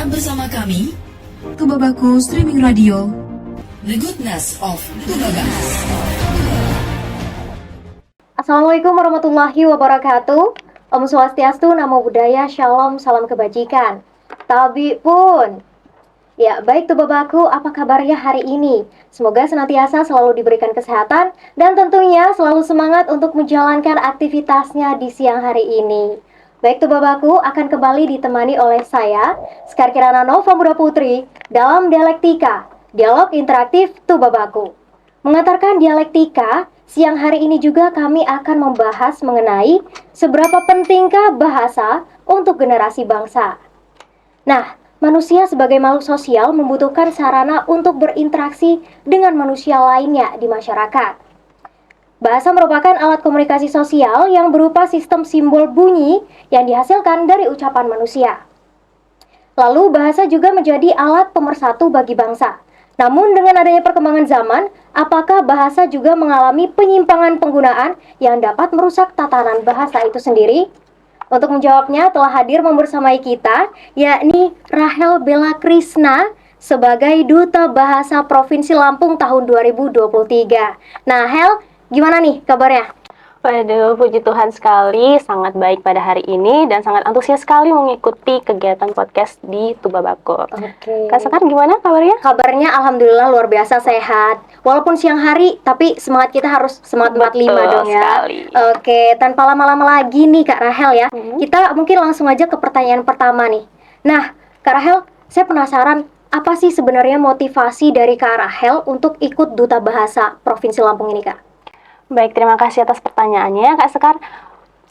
Tetap bersama kami, Tubabaku Streaming Radio. The Goodness of Tubabaku. Assalamualaikum warahmatullahi wabarakatuh. Om Swastiastu, Namo Buddhaya, Shalom, salam kebajikan. Tabi pun. Ya, baik Tubabaku, apa kabarnya hari ini? Semoga senantiasa selalu diberikan kesehatan dan tentunya selalu semangat untuk menjalankan aktivitasnya di siang hari ini. Baik Tubabaku, akan kembali ditemani oleh saya, Sekar Kirana Nova Muda Putri, dalam Dialektika, Dialog Interaktif Tubabaku. Mengantarkan dialektika, siang hari ini juga kami akan membahas mengenai seberapa pentingkah bahasa untuk generasi bangsa. Nah, manusia sebagai makhluk sosial membutuhkan sarana untuk berinteraksi dengan manusia lainnya di masyarakat. Bahasa merupakan alat komunikasi sosial yang berupa sistem simbol bunyi yang dihasilkan dari ucapan manusia. Lalu bahasa juga menjadi alat pemersatu bagi bangsa. Namun dengan adanya perkembangan zaman, apakah bahasa juga mengalami penyimpangan penggunaan yang dapat merusak tatanan bahasa itu sendiri? Untuk menjawabnya telah hadir membersamai kita, yakni Rahel Bella Krisna sebagai Duta Bahasa Provinsi Lampung tahun 2023. Nah, Hel, gimana nih kabarnya? Waduh, puji Tuhan sekali, sangat baik pada hari ini dan sangat antusias sekali mengikuti kegiatan podcast di Tubabaku. Oke. Kak Sekar, gimana kabarnya? Kabarnya alhamdulillah luar biasa sehat. Walaupun siang hari, tapi semangat kita harus semangat 45 Betul dong ya. sekali. Oke, tanpa lama-lama lagi nih Kak Rahel ya. Kita mungkin langsung aja ke pertanyaan pertama nih. Nah, Kak Rahel, saya penasaran apa sih sebenarnya motivasi dari Kak Rahel untuk ikut Duta Bahasa Provinsi Lampung ini, Kak? Baik, terima kasih atas pertanyaannya, Kak Sekar.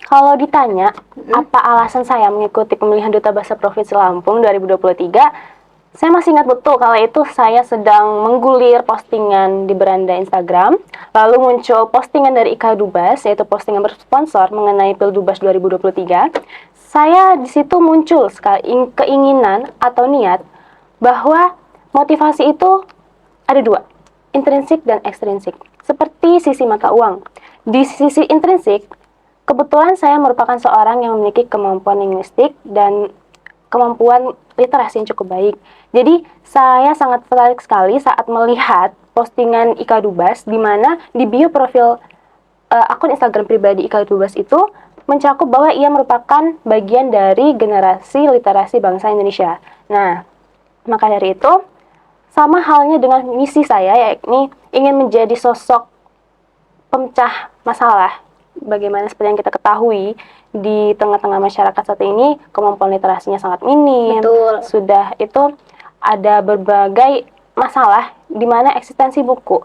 Kalau ditanya, apa alasan saya mengikuti pemilihan Duta Bahasa Provinsi Lampung 2023, saya masih ingat betul kala itu saya sedang menggulir postingan di beranda Instagram, lalu muncul postingan dari IKA Dubas, yaitu postingan bersponsor mengenai Pildubas 2023. Saya di situ muncul sekali keinginan atau niat bahwa motivasi itu ada dua, intrinsik dan ekstrinsik. Seperti sisi mata uang. Di sisi intrinsik, kebetulan saya merupakan seorang yang memiliki kemampuan linguistik dan kemampuan literasi yang cukup baik. Jadi, saya sangat tertarik sekali saat melihat postingan IKA Dubas, di mana di bio profil akun Instagram pribadi IKA Dubas itu mencakup bahwa ia merupakan bagian dari generasi literasi bangsa Indonesia. Nah, maka dari itu, sama halnya dengan misi saya, yakni ingin menjadi sosok pemecah masalah. Bagaimana seperti yang kita ketahui, di tengah-tengah masyarakat saat ini, kemampuan literasinya sangat minim. Betul. Sudah itu ada berbagai masalah di mana eksistensi buku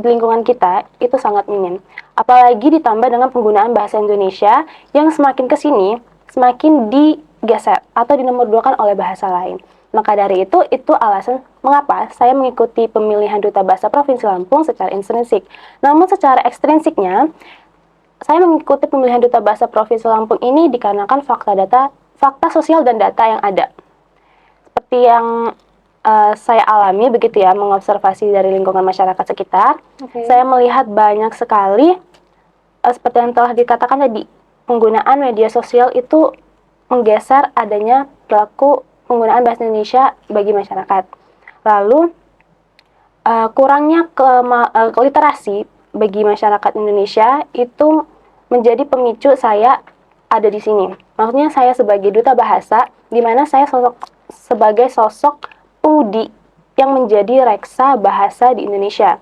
di lingkungan kita itu sangat minim. Apalagi ditambah dengan penggunaan bahasa Indonesia yang semakin kesini, semakin digeser atau dinomorduakan oleh bahasa lain. Maka dari itu alasan mengapa saya mengikuti pemilihan Duta Bahasa Provinsi Lampung secara intrinsik. Namun secara ekstrinsiknya, saya mengikuti pemilihan Duta Bahasa Provinsi Lampung ini dikarenakan fakta sosial dan data yang ada. Seperti yang saya alami begitu ya, mengobservasi dari lingkungan masyarakat sekitar, saya melihat banyak sekali, seperti yang telah dikatakan tadi, penggunaan media sosial itu menggeser adanya perilaku penggunaan bahasa Indonesia bagi masyarakat. Lalu, kurangnya literasi bagi masyarakat Indonesia itu menjadi pemicu saya ada di sini. Maksudnya saya sebagai duta bahasa, di mana saya sebagai sosok pengudi yang menjadi reksa bahasa di Indonesia.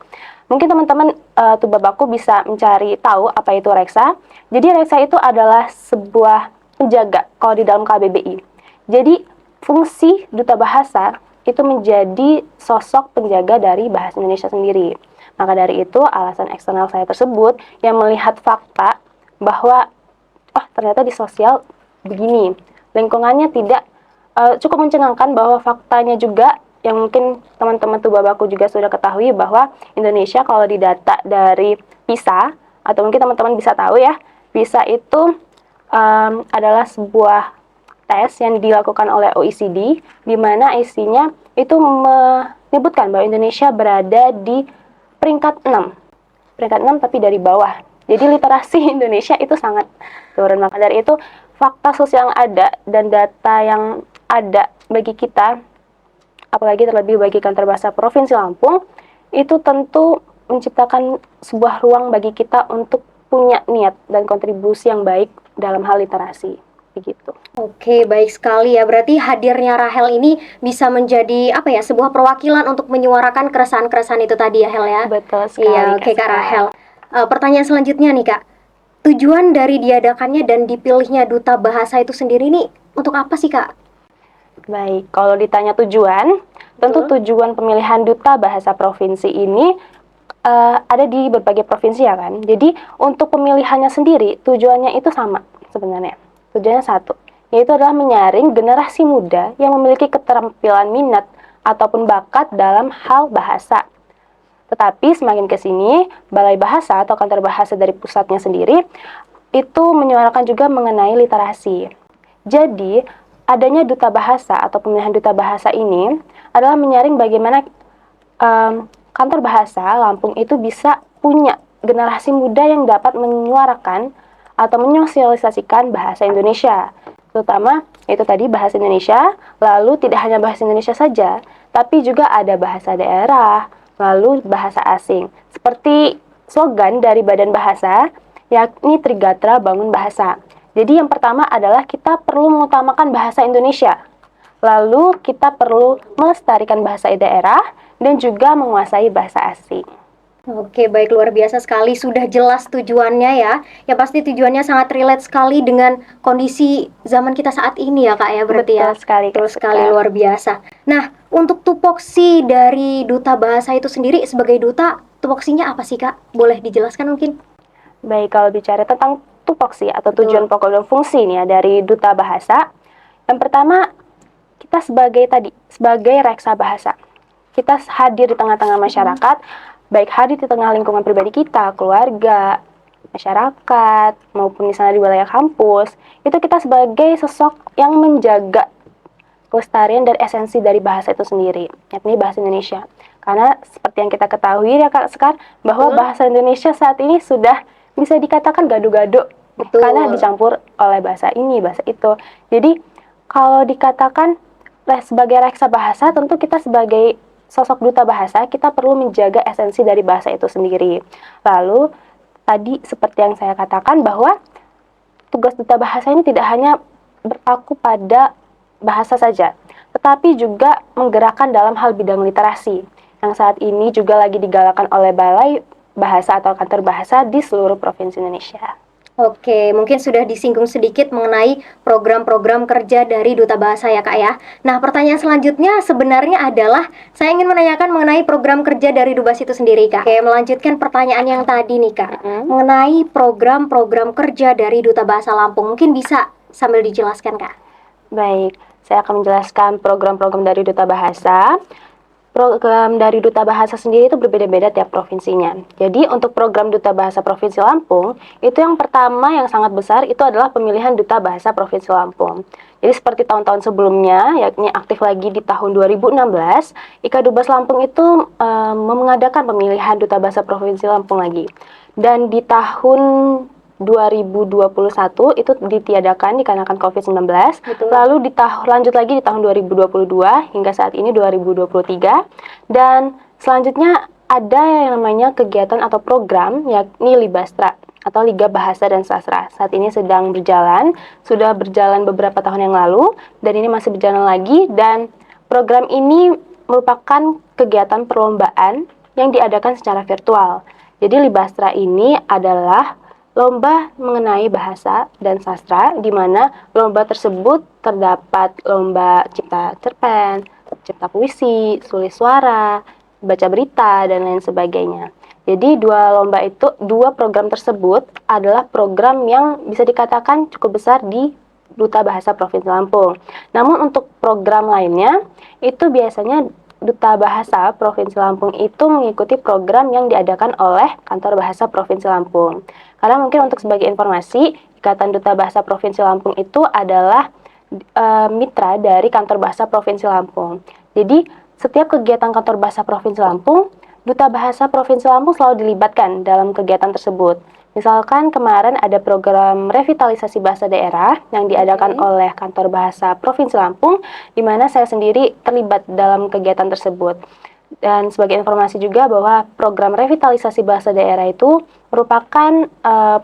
Mungkin teman-teman Tubabaku bisa mencari tahu apa itu reksa. Jadi reksa itu adalah sebuah penjaga kalau di dalam KBBI. Jadi fungsi duta bahasa itu menjadi sosok penjaga dari bahasa Indonesia sendiri. Maka dari itu alasan eksternal saya tersebut yang melihat fakta bahwa ternyata di sosial begini, lingkungannya tidak cukup mencengangkan, bahwa faktanya juga yang mungkin teman-teman Tubabaku juga sudah ketahui bahwa Indonesia kalau didata dari PISA, atau mungkin teman-teman bisa tahu ya, PISA itu adalah sebuah tes yang dilakukan oleh OECD, di mana isinya itu menyebutkan bahwa Indonesia berada di peringkat 6. Peringkat 6 tapi dari bawah. Jadi literasi Indonesia itu sangat turun. Maka dari itu, fakta sosial yang ada dan data yang ada bagi kita, apalagi terlebih bagi Kantor Bahasa Provinsi Lampung, itu tentu menciptakan sebuah ruang bagi kita untuk punya niat dan kontribusi yang baik dalam hal literasi, begitu. Oke, baik sekali ya. Berarti hadirnya Rahel ini bisa menjadi apa ya, sebuah perwakilan untuk menyuarakan keresahan-keresahan itu tadi ya, Hel ya? Betul sekali. Iya, oke Kak Skara. Rahel. Pertanyaan selanjutnya nih Kak. Tujuan dari diadakannya dan dipilihnya Duta Bahasa itu sendiri nih untuk apa sih Kak? Baik, kalau ditanya tujuan, tentu tujuan pemilihan Duta Bahasa Provinsi ini ada di berbagai provinsi ya kan. Jadi untuk pemilihannya sendiri, tujuannya itu sama sebenarnya. Tujuannya satu, yaitu adalah menyaring generasi muda yang memiliki keterampilan minat ataupun bakat dalam hal bahasa. Tetapi semakin ke sini, Balai Bahasa atau Kantor Bahasa dari pusatnya sendiri itu menyuarakan juga mengenai literasi. Jadi, adanya Duta Bahasa atau pemilihan Duta Bahasa ini adalah menyaring bagaimana Kantor Bahasa Lampung itu bisa punya generasi muda yang dapat menyuarakan atau menyosialisasikan bahasa Indonesia. Terutama itu tadi bahasa Indonesia, lalu tidak hanya bahasa Indonesia saja, tapi juga ada bahasa daerah, lalu bahasa asing. Seperti slogan dari Badan Bahasa, yakni Trigatra Bangun Bahasa. Jadi yang pertama adalah kita perlu mengutamakan bahasa Indonesia. Lalu kita perlu melestarikan bahasa daerah dan juga menguasai bahasa asing. Oke, baik, luar biasa sekali. Sudah jelas tujuannya ya. Ya pasti tujuannya sangat relate sekali dengan kondisi zaman kita saat ini ya Kak ya, berarti ya. Betul sekali, Kak. Betul sekali, luar biasa. Nah, untuk tupoksi dari Duta Bahasa itu sendiri sebagai duta, tupoksinya apa sih Kak? Boleh dijelaskan mungkin? Baik, kalau bicara tentang tupoksi atau Betul. tujuan pokok dan fungsi nih ya dari Duta Bahasa, yang pertama kita sebagai reksa bahasa. Kita hadir di tengah-tengah masyarakat, baik hadir di tengah lingkungan pribadi kita, keluarga, masyarakat, maupun misalnya di wilayah kampus, itu kita sebagai sosok yang menjaga kelestarian dan esensi dari bahasa itu sendiri, yakni bahasa Indonesia. Karena seperti yang kita ketahui ya Kak Sekar, bahwa bahasa Indonesia saat ini sudah bisa dikatakan gado-gado, karena dicampur oleh bahasa ini, bahasa itu. Jadi kalau dikatakan sebagai reksa bahasa, tentu kita sebagai sosok duta bahasa, kita perlu menjaga esensi dari bahasa itu sendiri. Lalu, tadi seperti yang saya katakan bahwa tugas duta bahasa ini tidak hanya berpaku pada bahasa saja, tetapi juga menggerakkan dalam hal bidang literasi, yang saat ini juga lagi digalakan oleh Balai Bahasa atau Kantor Bahasa di seluruh provinsi Indonesia. Oke, mungkin sudah disinggung sedikit mengenai program-program kerja dari Duta Bahasa ya Kak ya. Nah, pertanyaan selanjutnya sebenarnya adalah saya ingin menanyakan mengenai program kerja dari Dubas itu sendiri Kak. Oke, melanjutkan pertanyaan yang tadi nih Kak, mengenai program-program kerja dari Duta Bahasa Lampung. Mungkin bisa sambil dijelaskan Kak. Baik, saya akan menjelaskan program-program dari Duta Bahasa. Program dari Duta Bahasa sendiri itu berbeda-beda tiap provinsinya. Jadi untuk program Duta Bahasa Provinsi Lampung, itu yang pertama yang sangat besar itu adalah pemilihan Duta Bahasa Provinsi Lampung. Jadi seperti tahun-tahun sebelumnya, yakni aktif lagi di tahun 2016, IKA Dubas Lampung itu mengadakan pemilihan Duta Bahasa Provinsi Lampung lagi. Dan di tahun 2021 itu ditiadakan dikarenakan COVID-19. Lalu lanjut lagi di tahun 2022 hingga saat ini 2023. Dan selanjutnya ada yang namanya kegiatan atau program yakni Libastra atau Liga Bahasa dan Sastra. Saat ini sedang berjalan, sudah berjalan beberapa tahun yang lalu dan ini masih berjalan lagi, dan program ini merupakan kegiatan perlombaan yang diadakan secara virtual. Jadi Libastra ini adalah lomba mengenai bahasa dan sastra, di mana lomba tersebut terdapat lomba cipta cerpen, cipta puisi, tulis suara, baca berita, dan lain sebagainya. Jadi dua program tersebut adalah program yang bisa dikatakan cukup besar di Duta Bahasa Provinsi Lampung. Namun untuk program lainnya, itu biasanya Duta Bahasa Provinsi Lampung itu mengikuti program yang diadakan oleh Kantor Bahasa Provinsi Lampung. Karena mungkin untuk sebagai informasi, Ikatan Duta Bahasa Provinsi Lampung itu adalah mitra dari Kantor Bahasa Provinsi Lampung. Jadi setiap kegiatan Kantor Bahasa Provinsi Lampung, Duta Bahasa Provinsi Lampung selalu dilibatkan dalam kegiatan tersebut. Misalkan kemarin ada program revitalisasi bahasa daerah yang diadakan oleh Kantor Bahasa Provinsi Lampung, di mana saya sendiri terlibat dalam kegiatan tersebut. Dan sebagai informasi juga bahwa program revitalisasi bahasa daerah itu merupakan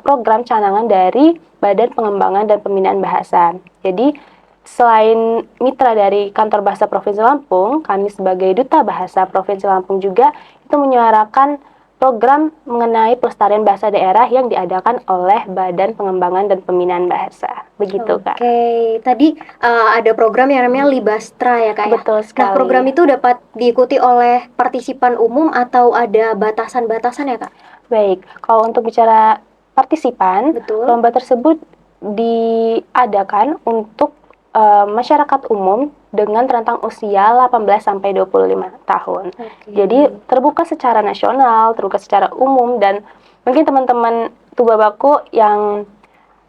program canangan dari Badan Pengembangan dan Pembinaan Bahasa. Jadi selain mitra dari Kantor Bahasa Provinsi Lampung, kami sebagai Duta Bahasa Provinsi Lampung juga itu menyuarakan program mengenai pelestarian bahasa daerah yang diadakan oleh Badan Pengembangan dan Pembinaan Bahasa. Begitu, Kak. Oke, tadi ada program yang namanya Libastra ya Kak ya? Betul Nah, sekali. program itu dapat diikuti oleh partisipan umum atau ada batasan-batasan ya Kak? Baik, kalau untuk bicara partisipan, Betul. lomba tersebut diadakan untuk masyarakat umum dengan rentang usia 18 sampai 25 tahun. Jadi terbuka secara nasional, terbuka secara umum, dan mungkin teman-teman Tubabaku yang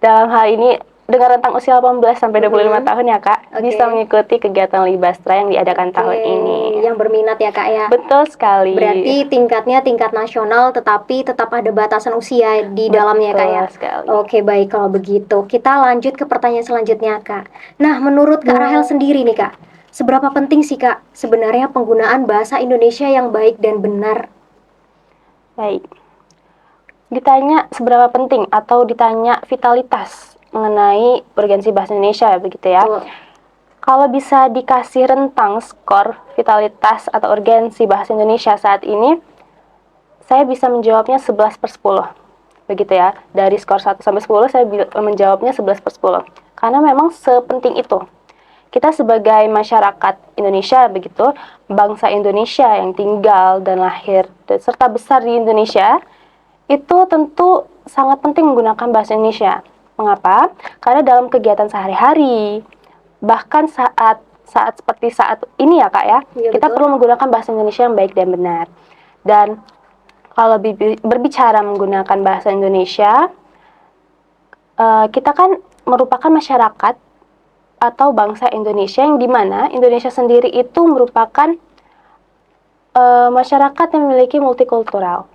dalam hal ini dengan rentang usia 18 sampai 25 tahun ya Kak, bisa mengikuti kegiatan Libastra yang diadakan tahun ini. Yang berminat ya Kak ya? Betul sekali. Berarti tingkatnya tingkat nasional, tetapi tetap ada batasan usia di dalamnya Kak ya? Betul sekali. Oke, baik kalau begitu. Kita lanjut ke pertanyaan selanjutnya Kak. Nah, menurut Kak Rahel sendiri nih Kak, seberapa penting sih Kak sebenarnya penggunaan bahasa Indonesia yang baik dan benar? Baik. Ditanya seberapa penting atau ditanya vitalitas mengenai urgensi bahasa Indonesia begitu ya. Betul. Kalau bisa dikasih rentang skor vitalitas atau urgensi bahasa Indonesia saat ini, saya bisa menjawabnya 11/10. Begitu ya. Dari skor 1 sampai 10 saya menjawabnya 11/10. Karena memang sepenting itu. Kita sebagai masyarakat Indonesia begitu, bangsa Indonesia yang tinggal dan lahir serta besar di Indonesia, itu tentu sangat penting menggunakan bahasa Indonesia. Mengapa? Karena dalam kegiatan sehari-hari, bahkan saat seperti saat ini ya Kak ya, kita perlu menggunakan bahasa Indonesia yang baik dan benar. Dan kalau berbicara menggunakan bahasa Indonesia, kita kan merupakan masyarakat atau bangsa Indonesia yang dimana Indonesia sendiri itu merupakan masyarakat yang memiliki multikultural.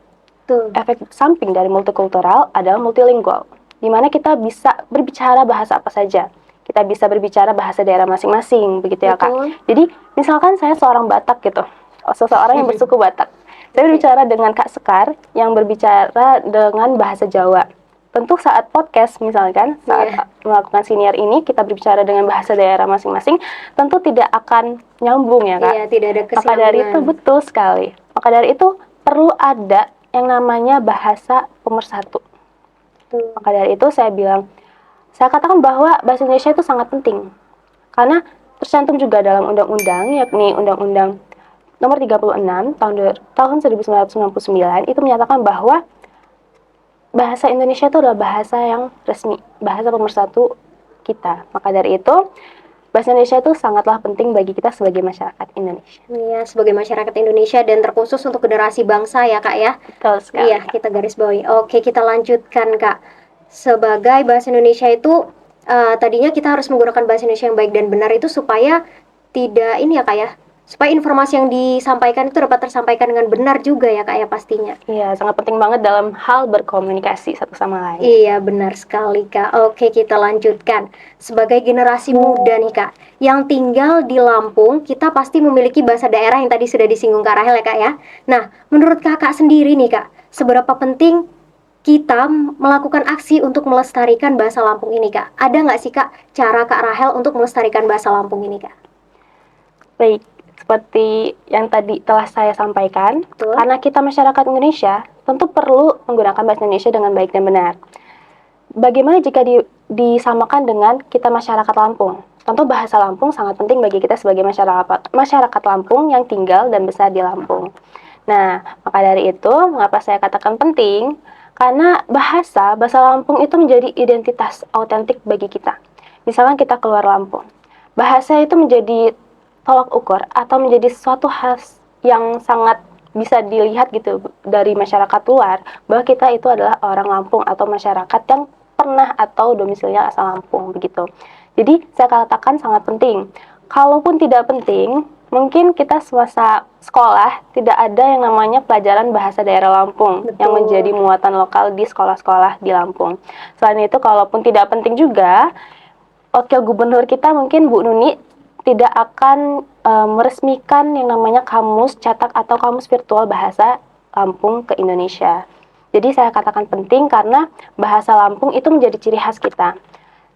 Efek samping dari multikultural adalah multilingual, di mana kita bisa berbicara bahasa apa saja. Kita bisa berbicara bahasa daerah masing-masing, begitu ya Kak. Jadi, misalkan saya seorang Batak gitu, seseorang yang bersuku Batak. Saya berbicara dengan Kak Sekar yang berbicara dengan bahasa Jawa. Tentu saat podcast misalkan, saat melakukan siniar ini, kita berbicara dengan bahasa daerah masing-masing, tentu tidak akan nyambung ya Kak. Iya, tidak ada Maka dari itu, betul sekali. Maka dari itu, perlu ada yang namanya bahasa pemersatu. Maka dari itu saya katakan bahwa bahasa Indonesia itu sangat penting. Karena tercantum juga dalam undang-undang, yakni Undang-Undang Nomor 36 tahun 1999 itu menyatakan bahwa bahasa Indonesia itu adalah bahasa yang resmi, bahasa pemersatu kita. Maka dari itu, bahasa Indonesia itu sangatlah penting bagi kita sebagai masyarakat Indonesia. Iya, sebagai masyarakat Indonesia dan terkhusus untuk generasi bangsa ya Kak ya. Betul sekali. Iya, kita garis bawahi. Oke, kita lanjutkan Kak. Sebagai bahasa Indonesia itu tadinya kita harus menggunakan bahasa Indonesia yang baik dan benar itu supaya tidak ini ya Kak ya, supaya informasi yang disampaikan itu dapat tersampaikan dengan benar juga ya Kak ya pastinya. Iya, sangat penting banget dalam hal berkomunikasi satu sama lain. Iya, benar sekali Kak. Oke, kita lanjutkan. Sebagai generasi muda nih Kak, yang tinggal di Lampung, kita pasti memiliki bahasa daerah yang tadi sudah disinggung Kak Rahel ya Kak ya. Nah, menurut Kakak sendiri nih Kak, seberapa penting kita melakukan aksi untuk melestarikan bahasa Lampung ini Kak? Ada nggak sih Kak cara Kak Rahel untuk melestarikan bahasa Lampung ini Kak? Baik, seperti yang tadi telah saya sampaikan, karena kita masyarakat Indonesia tentu perlu menggunakan bahasa Indonesia dengan baik dan benar. Bagaimana jika disamakan dengan kita masyarakat Lampung? Tentu bahasa Lampung sangat penting bagi kita sebagai masyarakat Lampung yang tinggal dan besar di Lampung. Nah, maka dari itu, mengapa saya katakan penting? Karena bahasa Lampung itu menjadi identitas autentik bagi kita. Misalkan kita keluar Lampung, bahasa itu menjadi tolak ukur atau menjadi sesuatu hal yang sangat bisa dilihat gitu dari masyarakat luar bahwa kita itu adalah orang Lampung atau masyarakat yang pernah atau domisilinya asal Lampung begitu. Jadi saya katakan sangat penting. Kalaupun tidak penting, mungkin kita semasa sekolah tidak ada yang namanya pelajaran bahasa daerah Lampung yang menjadi muatan lokal di sekolah-sekolah di Lampung. Selain itu, kalaupun tidak penting juga, Wakil Gubernur kita mungkin Bu Nuni tidak akan meresmikan yang namanya kamus cetak atau kamus virtual bahasa Lampung ke Indonesia. Jadi saya katakan penting karena bahasa Lampung itu menjadi ciri khas kita.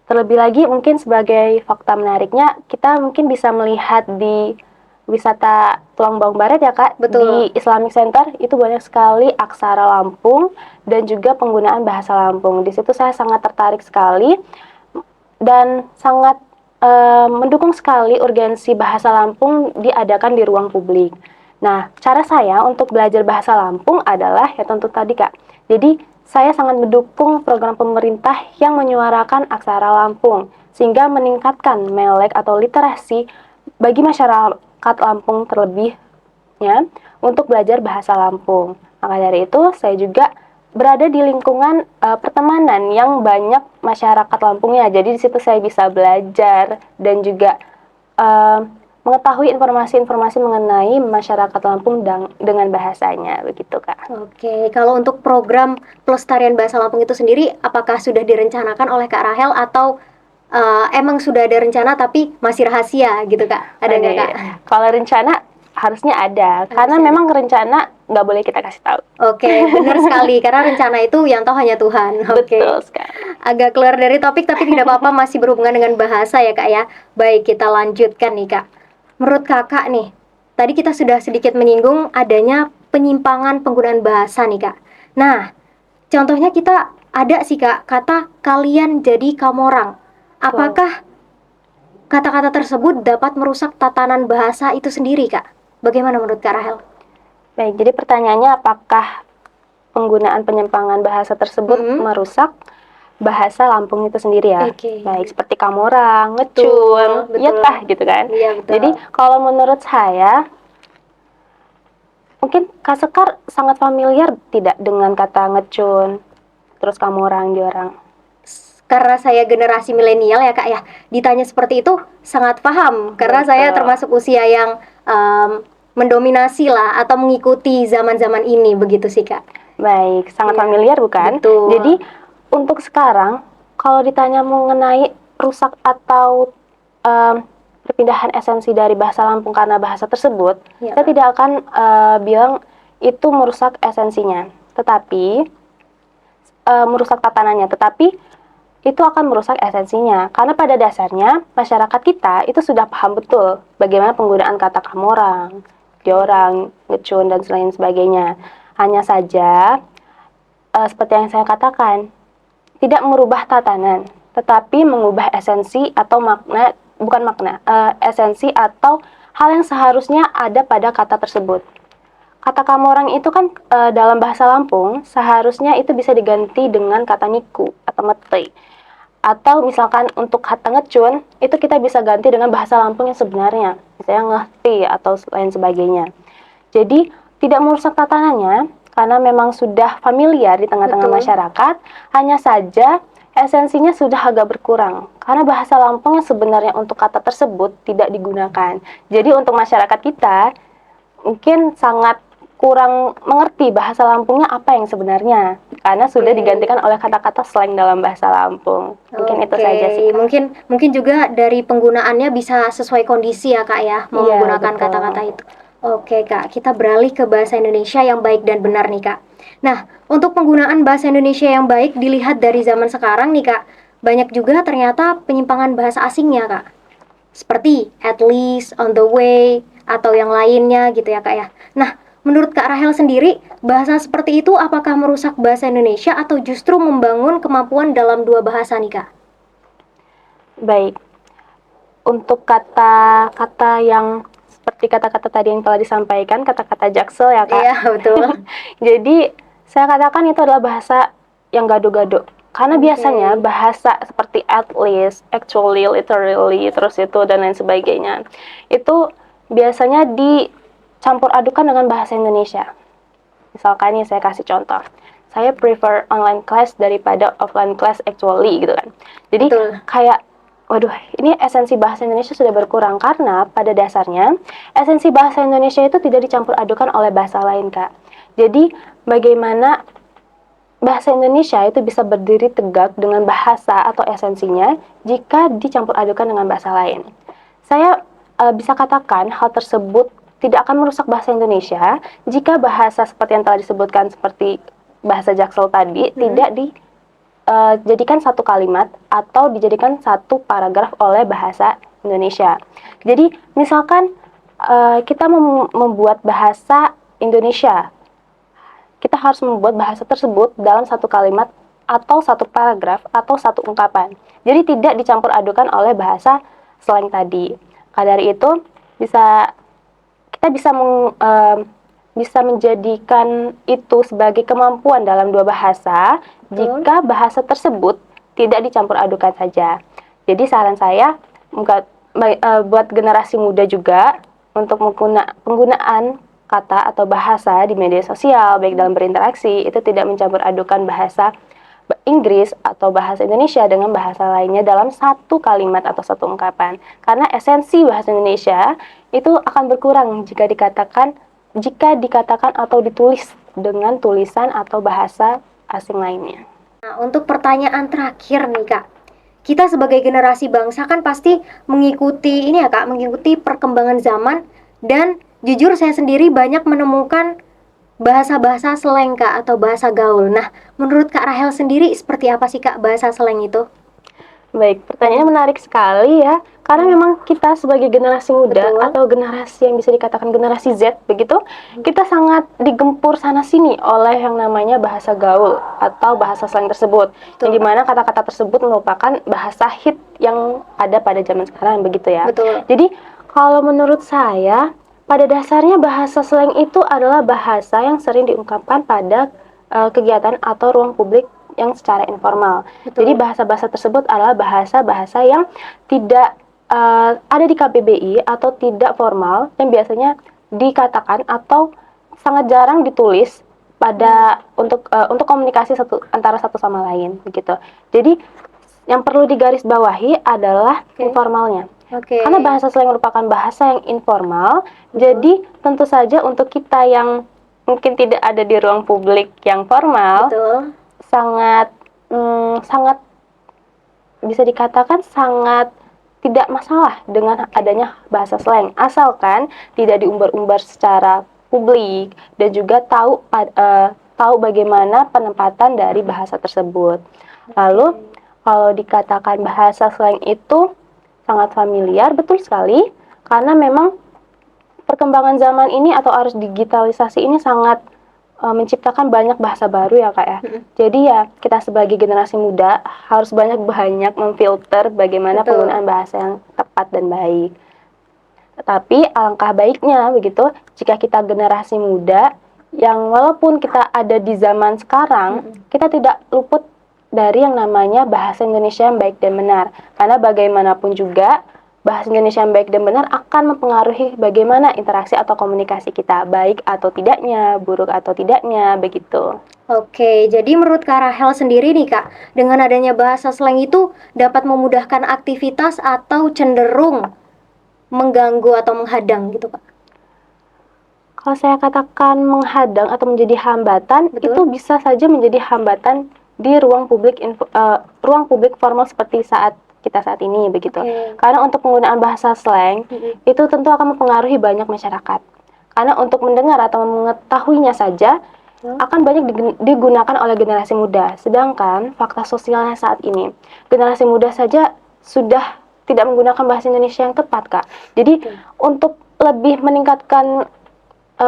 Terlebih lagi mungkin sebagai fakta menariknya, kita mungkin bisa melihat di wisata Tulang Bawang Barat ya Kak, Betul. di Islamic Center itu banyak sekali aksara Lampung dan juga penggunaan bahasa Lampung. Di situ saya sangat tertarik sekali dan sangat mendukung sekali urgensi bahasa Lampung diadakan di ruang publik. Nah, cara saya untuk belajar bahasa Lampung adalah ya tentu tadi Kak. Jadi saya sangat mendukung program pemerintah yang menyuarakan aksara Lampung sehingga meningkatkan melek atau literasi bagi masyarakat Lampung terlebihnya untuk belajar bahasa Lampung. Maka dari itu saya juga berada di lingkungan pertemanan yang banyak masyarakat Lampungnya. Jadi di situ saya bisa belajar dan juga mengetahui informasi-informasi mengenai masyarakat Lampung dengan bahasanya, begitu Kak. Oke, kalau untuk program pelestarian bahasa Lampung itu sendiri, apakah sudah direncanakan oleh Kak Rahel atau emang sudah ada rencana tapi masih rahasia gitu Kak? Ada nggak Kak? Kalau rencana harusnya ada, karena memang rencana nggak boleh kita kasih tahu. Oke, benar sekali, karena rencana itu yang tahu hanya Tuhan. Oke. Betul sekali. Agak keluar dari topik tapi tidak apa-apa, masih berhubungan dengan bahasa ya Kak ya. Baik, kita lanjutkan nih Kak. Menurut Kakak nih, tadi kita sudah sedikit menyinggung adanya penyimpangan penggunaan bahasa nih Kak. Nah, contohnya kita ada sih Kak, kata kalian jadi kamorang. Apakah kata-kata tersebut dapat merusak tatanan bahasa itu sendiri Kak? Bagaimana menurut Kak Rahel? Baik, jadi pertanyaannya apakah penggunaan penyimpangan bahasa tersebut merusak bahasa Lampung itu sendiri ya? Oke. Baik, seperti kamorang, ngecun, Betul. ya tah gitu kan? Iya, betul. Jadi kalau menurut saya, mungkin Kak Sekar sangat familiar tidak dengan kata ngecun, terus kamorang, diorang? Karena saya generasi milenial ya Kak ya, ditanya seperti itu sangat paham. Karena saya termasuk usia yang mendominasi lah atau mengikuti zaman-zaman ini, begitu sih Kak. Baik, sangat familiar bukan? Betul. Jadi untuk sekarang, kalau ditanya mengenai rusak atau perpindahan esensi dari bahasa Lampung karena bahasa tersebut, saya tidak akan bilang itu merusak esensinya, tetapi merusak tatanannya, tetapi itu akan merusak esensinya. Karena pada dasarnya, masyarakat kita itu sudah paham betul bagaimana penggunaan kata kamorang, diorang, ngecun, dan lain sebagainya. Hanya saja, seperti yang saya katakan, tidak merubah tatanan, tetapi mengubah esensi atau makna, bukan makna, esensi atau hal yang seharusnya ada pada kata tersebut. Kata kamorang itu kan dalam bahasa Lampung, seharusnya itu bisa diganti dengan kata niku atau mete. Atau misalkan untuk kata ngecun, itu kita bisa ganti dengan bahasa Lampung yang sebenarnya, misalnya ngerti atau lain sebagainya. Jadi tidak merusak tatanannya, karena memang sudah familiar di tengah-tengah masyarakat, hanya saja esensinya sudah agak berkurang. Karena bahasa Lampung yang sebenarnya untuk kata tersebut tidak digunakan. Jadi untuk masyarakat kita, mungkin sangat kurang mengerti bahasa Lampungnya apa yang sebenarnya, karena sudah digantikan oleh kata-kata slang dalam bahasa Lampung. Mungkin itu saja sih. Mungkin juga dari penggunaannya bisa sesuai kondisi ya Kak ya, mau menggunakan kata-kata itu. Oke Kak, kita beralih ke bahasa Indonesia yang baik dan benar nih Kak. Nah, untuk penggunaan bahasa Indonesia yang baik dilihat dari zaman sekarang nih Kak, banyak juga ternyata penyimpangan bahasa asingnya Kak. Seperti at least, on the way, atau yang lainnya gitu ya Kak ya. Nah, menurut Kak Rahel sendiri, bahasa seperti itu apakah merusak bahasa Indonesia atau justru membangun kemampuan dalam dua bahasa nih Kak? Baik, untuk kata-kata yang seperti kata-kata tadi yang telah disampaikan, kata-kata jaksel ya Kak? Iya, betul. Jadi, saya katakan itu adalah bahasa yang gado-gado. Karena biasanya bahasa seperti at least, actually, literally, terus itu dan lain sebagainya, itu biasanya dicampur adukan dengan bahasa Indonesia. Misalkan nih saya kasih contoh, saya prefer online class daripada offline class actually gitu kan. Jadi kayak Waduh, ini esensi bahasa Indonesia sudah berkurang karena pada dasarnya esensi bahasa Indonesia itu tidak dicampur adukan oleh bahasa lain, Kak. Jadi, bagaimana bahasa Indonesia itu bisa berdiri tegak dengan bahasa atau esensinya jika dicampur adukan dengan bahasa lain. Saya bisa katakan hal tersebut tidak akan merusak bahasa Indonesia jika bahasa seperti yang telah disebutkan seperti bahasa Jaksel tadi tidak dijadikan satu kalimat atau dijadikan satu paragraf oleh bahasa Indonesia. Jadi misalkan kita membuat bahasa Indonesia, kita harus membuat bahasa tersebut dalam satu kalimat atau satu paragraf atau satu ungkapan. Jadi tidak dicampur adukan oleh bahasa slang tadi. Maka dari itu kita bisa menjadikan itu sebagai kemampuan dalam dua bahasa jika bahasa tersebut tidak dicampur adukan saja. Jadi saran saya buat generasi muda juga untuk penggunaan kata atau bahasa di media sosial baik dalam berinteraksi itu tidak mencampur adukan bahasa Inggris atau bahasa Indonesia dengan bahasa lainnya dalam satu kalimat atau satu ungkapan. Karena esensi bahasa Indonesia itu akan berkurang jika dikatakan atau ditulis dengan tulisan atau bahasa asing lainnya. Nah, untuk pertanyaan terakhir nih Kak, kita sebagai generasi bangsa kan pasti mengikuti mengikuti perkembangan zaman, dan jujur saya sendiri banyak menemukan bahasa-bahasa slang Kak atau bahasa gaul. Nah, menurut Kak Rahel sendiri seperti apa sih Kak bahasa slang itu? Baik, pertanyaannya menarik sekali ya. Karena memang kita sebagai generasi muda atau generasi yang bisa dikatakan generasi Z begitu, kita sangat digempur sana sini oleh yang namanya bahasa gaul atau bahasa slang tersebut. Yang dimana kata-kata tersebut merupakan bahasa hit yang ada pada zaman sekarang begitu ya. Jadi kalau menurut saya pada dasarnya bahasa slang itu adalah bahasa yang sering diungkapkan pada kegiatan atau ruang publik yang secara informal. Jadi bahasa-bahasa tersebut adalah bahasa-bahasa yang tidak ada di KBBI atau tidak formal, yang biasanya dikatakan atau sangat jarang ditulis pada untuk komunikasi antara satu sama lain begitu. Jadi yang perlu digarisbawahi adalah informalnya. Karena bahasa slang merupakan bahasa yang informal, jadi tentu saja untuk kita yang mungkin tidak ada di ruang publik yang formal, sangat bisa dikatakan sangat tidak masalah dengan adanya bahasa slang, asalkan tidak diumbar-umbar secara publik dan juga tahu bagaimana penempatan dari bahasa tersebut. Lalu kalau dikatakan bahasa slang itu sangat familiar, betul sekali, karena memang perkembangan zaman ini atau arus digitalisasi ini sangat menciptakan banyak bahasa baru ya Kak ya. Jadi ya kita sebagai generasi muda harus banyak-banyak memfilter bagaimana penggunaan bahasa yang tepat dan baik. Tetapi alangkah baiknya begitu jika kita generasi muda yang walaupun kita ada di zaman sekarang, kita tidak luput dari yang namanya bahasa Indonesia yang baik dan benar. Karena bagaimanapun juga bahasa Indonesia yang baik dan benar akan mempengaruhi bagaimana interaksi atau komunikasi kita, baik atau tidaknya, buruk atau tidaknya, begitu. Oke, jadi menurut Kak Rahel sendiri nih Kak, dengan adanya bahasa slang itu dapat memudahkan aktivitas atau cenderung mengganggu atau menghadang gitu Kak? Kalau saya katakan menghadang atau menjadi hambatan, itu bisa saja menjadi hambatan di ruang publik formal seperti kita saat ini begitu. Karena untuk penggunaan bahasa slang itu tentu akan mempengaruhi banyak masyarakat. Karena untuk mendengar atau mengetahuinya saja akan banyak digunakan oleh generasi muda. Sedangkan fakta sosialnya saat ini, generasi muda saja sudah tidak menggunakan bahasa Indonesia yang tepat, Kak. Jadi untuk lebih meningkatkan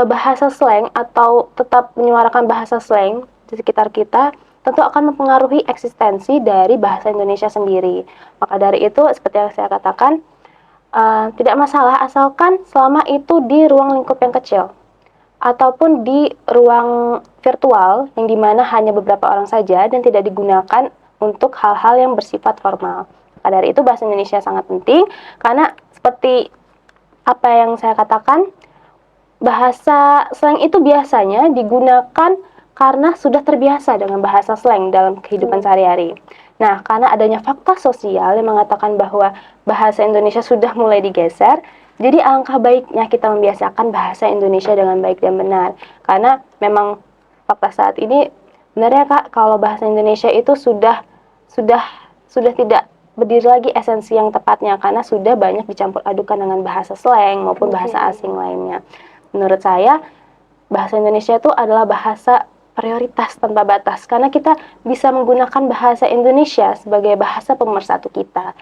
bahasa slang atau tetap menyuarakan bahasa slang di sekitar kita, tentu akan mempengaruhi eksistensi dari bahasa Indonesia sendiri. Maka dari itu, seperti yang saya katakan, tidak masalah asalkan selama itu di ruang lingkup yang kecil ataupun di ruang virtual yang dimana hanya beberapa orang saja dan tidak digunakan untuk hal-hal yang bersifat formal. Maka dari itu bahasa Indonesia sangat penting karena seperti apa yang saya katakan, bahasa slang itu biasanya digunakan karena sudah terbiasa dengan bahasa slang dalam kehidupan sehari-hari. Nah, karena adanya fakta sosial yang mengatakan bahwa bahasa Indonesia sudah mulai digeser, jadi alangkah baiknya kita membiasakan bahasa Indonesia dengan baik dan benar. Karena memang fakta saat ini benar ya Kak, kalau bahasa Indonesia itu sudah tidak berdiri lagi esensi yang tepatnya karena sudah banyak dicampur adukan dengan bahasa slang maupun bahasa asing lainnya. Menurut saya, bahasa Indonesia itu adalah bahasa prioritas tanpa batas karena kita bisa menggunakan bahasa Indonesia sebagai bahasa pemersatu kita.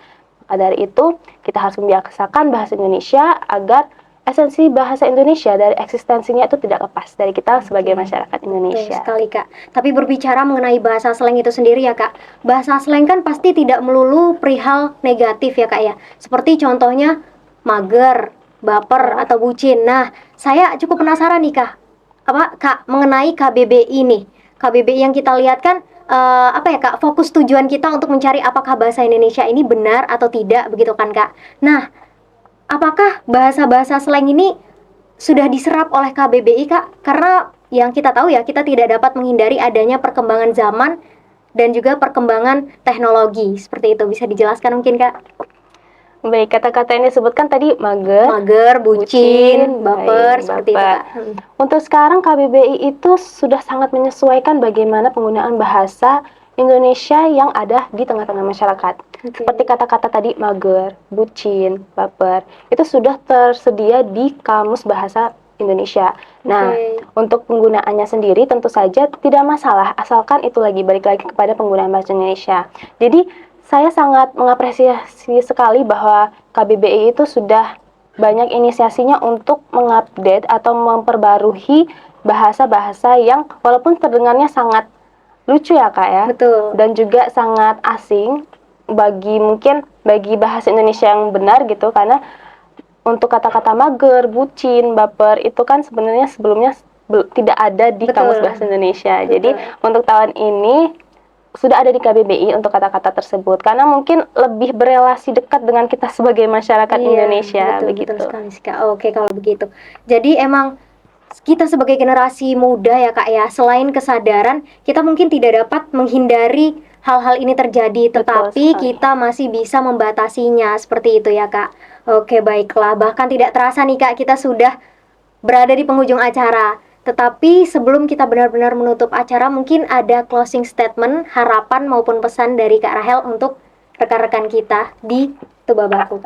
Maka dari itu, kita harus membiasakan bahasa Indonesia agar esensi bahasa Indonesia dari eksistensinya itu tidak lepas dari kita sebagai masyarakat Betul Indonesia. sekali Kak. Tapi berbicara mengenai bahasa slang itu sendiri ya Kak, bahasa slang kan pasti tidak melulu perihal negatif ya Kak ya. Seperti contohnya mager, baper, atau bucin. Nah, saya cukup penasaran nih Kak, mengenai KBBI nih. KBBI yang kita lihat kan Kak, fokus tujuan kita untuk mencari apakah bahasa Indonesia ini benar atau tidak begitu kan Kak. Nah, apakah bahasa-bahasa slang ini sudah diserap oleh KBBI Kak? Karena yang kita tahu ya, kita tidak dapat menghindari adanya perkembangan zaman dan juga perkembangan teknologi. Seperti itu, bisa dijelaskan mungkin Kak? Baik, kata-kata yang disebutkan tadi Mager, bucin, baper, baik, seperti itu baper. Kak. Untuk sekarang KBBI itu sudah sangat menyesuaikan bagaimana penggunaan bahasa Indonesia yang ada di tengah-tengah masyarakat. Seperti kata-kata tadi mager, bucin, baper, itu sudah tersedia di Kamus Bahasa Indonesia. Nah, untuk penggunaannya sendiri tentu saja tidak masalah asalkan itu balik lagi kepada penggunaan bahasa Indonesia. Jadi saya sangat mengapresiasi sekali bahwa KBBI itu sudah banyak inisiasinya untuk mengupdate atau memperbarui bahasa-bahasa yang walaupun terdengarnya sangat lucu ya Kak ya. Betul. Dan juga sangat asing bagi bahasa Indonesia yang benar gitu, karena untuk kata-kata mager, bucin, baper itu kan sebenarnya sebelumnya tidak ada di Kamus Bahasa Indonesia. Jadi untuk tahun ini sudah ada di KBBI untuk kata-kata tersebut karena mungkin lebih berelasi dekat dengan kita sebagai masyarakat Indonesia begitu. Betul sekali sih Kak. Oke, kalau begitu. Jadi emang kita sebagai generasi muda ya Kak ya, selain kesadaran, kita mungkin tidak dapat menghindari hal-hal ini terjadi, tetapi kita masih bisa membatasinya, seperti itu ya Kak. Oke, baiklah. Bahkan tidak terasa nih Kak, kita sudah berada di penghujung acara. Tetapi sebelum kita benar-benar menutup acara, mungkin ada closing statement, harapan maupun pesan dari Kak Rahel untuk rekan-rekan kita di Tubabaku.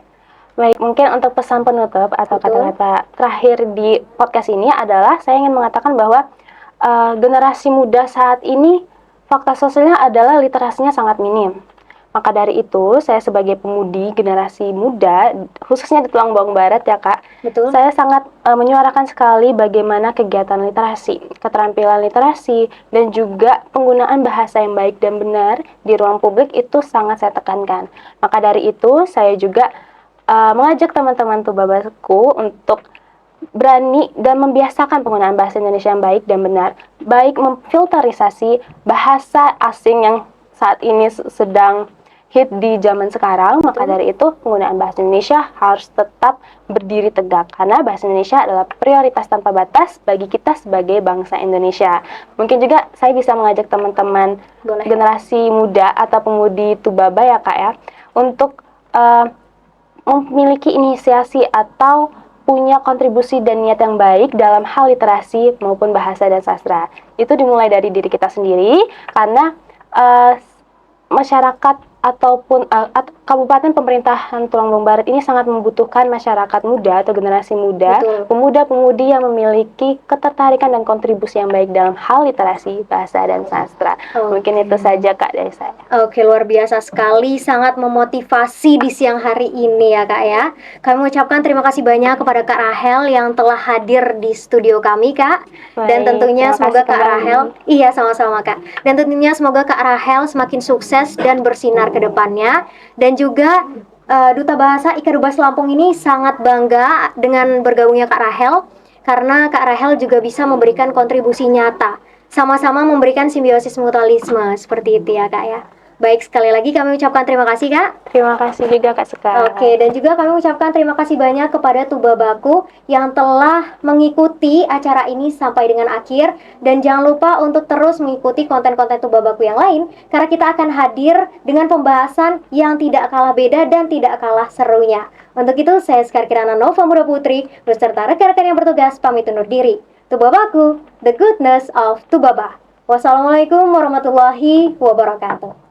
Baik, mungkin untuk pesan penutup atau kata-kata terakhir di podcast ini adalah saya ingin mengatakan bahwa generasi muda saat ini fakta sosialnya adalah literasinya sangat minim. Maka dari itu, saya sebagai pemudi generasi muda, khususnya di Tulang Bawang Barat ya Kak, Betul. saya sangat menyuarakan sekali bagaimana kegiatan literasi, keterampilan literasi, dan juga penggunaan bahasa yang baik dan benar di ruang publik itu sangat saya tekankan. Maka dari itu, saya juga mengajak teman-teman Tubabaku untuk berani dan membiasakan penggunaan bahasa Indonesia yang baik dan benar, baik memfilterisasi bahasa asing yang saat ini sedang hit di zaman sekarang. Maka dari itu penggunaan bahasa Indonesia harus tetap berdiri tegak karena bahasa Indonesia adalah prioritas tanpa batas bagi kita sebagai bangsa Indonesia. Mungkin juga saya bisa mengajak teman-teman generasi muda atau pemudi Tubaba ya Kak ya, untuk memiliki inisiasi atau punya kontribusi dan niat yang baik dalam hal literasi maupun bahasa dan sastra. Itu dimulai dari diri kita sendiri karena masyarakat ataupun kabupaten pemerintahan Tulang Bawang Barat ini sangat membutuhkan masyarakat muda atau generasi muda, pemuda-pemudi yang memiliki ketertarikan dan kontribusi yang baik dalam hal literasi, bahasa, dan sastra. Mungkin itu saja Kak dari saya. Oke, luar biasa sekali, sangat memotivasi di siang hari ini ya Kak ya. Kami mengucapkan terima kasih banyak kepada Kak Rahel yang telah hadir di studio kami Kak. Dan tentunya semoga Kak Rahel, iya sama-sama Kak. Dan tentunya semoga Kak Rahel semakin sukses dan bersinar ke depannya. Dan juga Duta Bahasa IKA Dubas Lampung ini sangat bangga dengan bergabungnya Kak Rahel, karena Kak Rahel juga bisa memberikan kontribusi nyata, sama-sama memberikan simbiosis mutualisme, seperti itu ya Kak ya. Baik, sekali lagi kami ucapkan terima kasih Kak. Terima kasih juga Kak Sekar. Oke, dan juga kami ucapkan terima kasih banyak kepada Tubabaku yang telah mengikuti acara ini sampai dengan akhir. Dan jangan lupa untuk terus mengikuti konten-konten Tubabaku yang lain, karena kita akan hadir dengan pembahasan yang tidak kalah beda dan tidak kalah serunya. Untuk itu, saya Sekar Kirana Nova Muda Putri beserta rekan-rekan yang bertugas pamit undur diri. Tubabaku, the goodness of Tubaba. Wassalamualaikum warahmatullahi wabarakatuh.